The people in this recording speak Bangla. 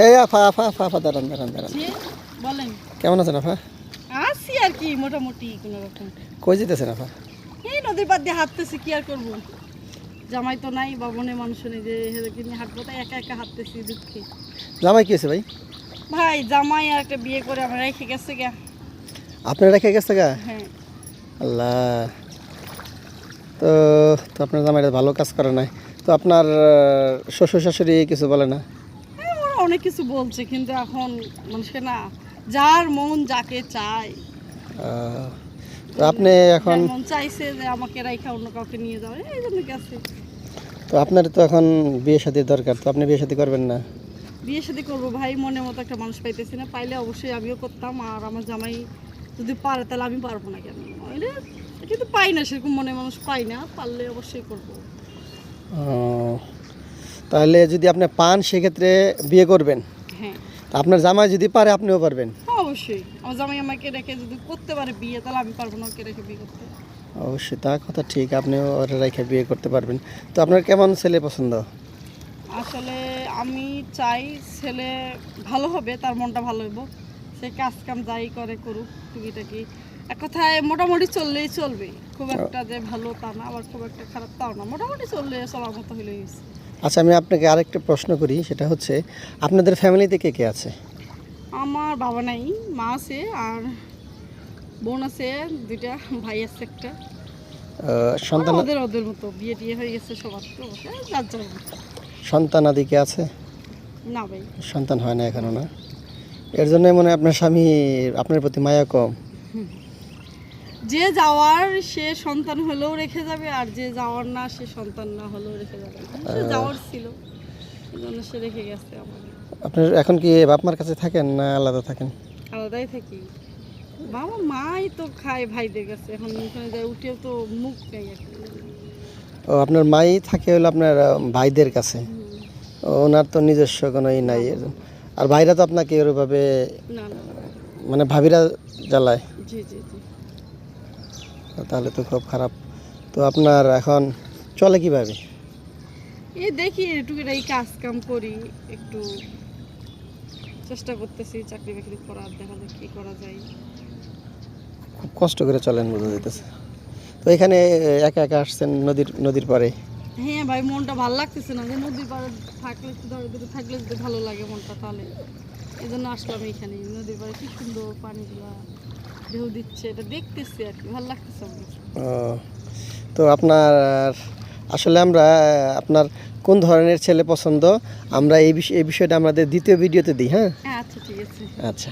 এই আফা আফা আফা আফা দাঁড়ান দাঁড়ান দাঁড়ান। জি বলেন। কেমন আছেন আফা? আছি আর কি মোটামুটি কোনো রকম। কই যেতেছেন আফা? এই নদীর পাড় দিয়ে হাঁটতেছি, কি আর করবো, জামাই তো নাই, বাবনে মানুষ নেই যে হেদেরকে নিয়ে হাঁটবো, তাই একা একা হাঁটতেছি দুঃখে। জামাই কি হয়েছে ভাই? ভাই জামাই আর একটা বিয়ে করে আমার রেখে গেছে গা। আপনার রেখে গেছে গা? হ্যাঁ। আল্লাহ, তো তো আপনার জামাইটা ভালো কাজ করে নাই। তো আপনার শ্বশুর শাশুড়ি কিছু বলে না? হ্যাঁ, ওরা অনেক কিছু বলছে, কিন্তু এখন মানুষকে না, যার মন যাকে চায়। তো আপনি এখন যার মন চাইছে যে আমাকে রাইখা অন্য কাউকে নিয়ে যাবে, এই জন্য গেছে। তো আপনার তো এখন বিয়ে শাদীর দরকার, তো আপনি বিয়ে শাদী করবেন না? বিয়ে শাদী করবো ভাই, মনের মতো একটা মানুষ পাইতেছি না, পাইলে অবশ্যই আমিও করতাম, আর আমার জামাই যদি পারে তাহলে আমি পারবো না কেন, নইলে কিন্তু পাই না, সেরকম মনে মানুষ পাই না, পারলে অবশ্যই করবো। ও, তাহলে যদি আপনি পান সেক্ষেত্রে বিয়ে করবেন। হ্যাঁ। তা আপনার জামাই যদি পারে আপনিও পারবেন? হ্যাঁ অবশ্যই, আমার জামাই আমাকে রেখে যদি করতে পারে বিয়ে, তাহলে আমি পারবো না ওকে রেখে বিয়ে করতে। অবশ্যই, তা কথা ঠিক, আপনিও ওরা রেখে বিয়ে করতে পারবেন। তো আপনার কেমন ছেলে পছন্দ? আসলে আমি চাই ছেলে ভালো হবে, তার মনটা ভালো হইব, সে কাজ কাম যাই করে করুক টুকিটাকি, এক কথায় মোটামুটি চললেই চলবে, খুব একটা যে ভালো তা না, আবার খুব একটা খারাপ তাও না, মোটামুটি চললে চলার মতো হলেই হয়েছে। আচ্ছা, আমি আপনাকে আরেকটা প্রশ্ন করি, সেটা হচ্ছে আপনাদের ফ্যামিলিতে কে কে আছে? আমার বাবা নাই, মা আছে, আর বোন আছে দুইটা, ভাই আছে একটা। সন্তান ওদের ওদের মতো বিয়ে টিয়ে হয়ে গেছে সবার, তো যার যার মতো। সন্তানাদি কে আছে? না ভাই। সন্তান হয় না এখনো না? এর জন্যই মনে হয় আপনার স্বামী আপনার প্রতি মায়া কম। যে যাওয়ার সে সন্তান হলেও রেখে যাবে, আর যে যাওয়ার না সে সন্তান না হলেও রেখে যাবে, সে যাওয়ার ছিল, এই জন্য সে রেখে গেছে আমাকে। আপনার এখন কি বাপ মার কাছে থাকেন না আলাদা থাকেন? আলাদাই থাকি, বাবা মাই তো খায় ভাইদের কাছে, এখন ওখানে যায় উঠেও তো মুখ নেই এখন। ও, আপনার মাই থাকে হলো আপনার ভাইদের কাছে। ওনার তো নিজস্ব কোনো ই নাই এর জন্য। আর ভাইরা তো আপনাকে ওইভাবে না না। মানে ভাবিরা জ্বালায়। জি জি জি। তাহলে তো খুব খারাপ। তো আপনার এখন চলে কিভাবে? এই দেখি টুকিটাই কাজ কাম করি, একটু চেষ্টা করতেছি চাকরি বাকরি করার, দেখা যাক কি করা যায়। খুব কষ্ট করে চলেন বোঝা যাইতেছে। তো এখানে একা একা আসছেন নদীর পাড়ে? হ্যাঁ ভাই, মনটা ভালো লাগতেছে না, যে নদীর পাড়ে থাকলে একটু ধরে ধরে থাকলে যদি ভালো লাগে মনটা, তাহলে এই জন্য আসলাম এইখানে। নদীর পাড়ে কি সুন্দর পানিগুলা ঢেউ দিচ্ছে, এটা দেখতেছি আর কি, ভালো লাগতেছে আমার। ও, তো আপনার আসলে আমরা আপনার কোন ধরনের ছেলে পছন্দ, আমরা এই বিষয়টা আমাদের দ্বিতীয় ভিডিওতে দিই। হ্যাঁ, আচ্ছা ঠিক আছে। আচ্ছা।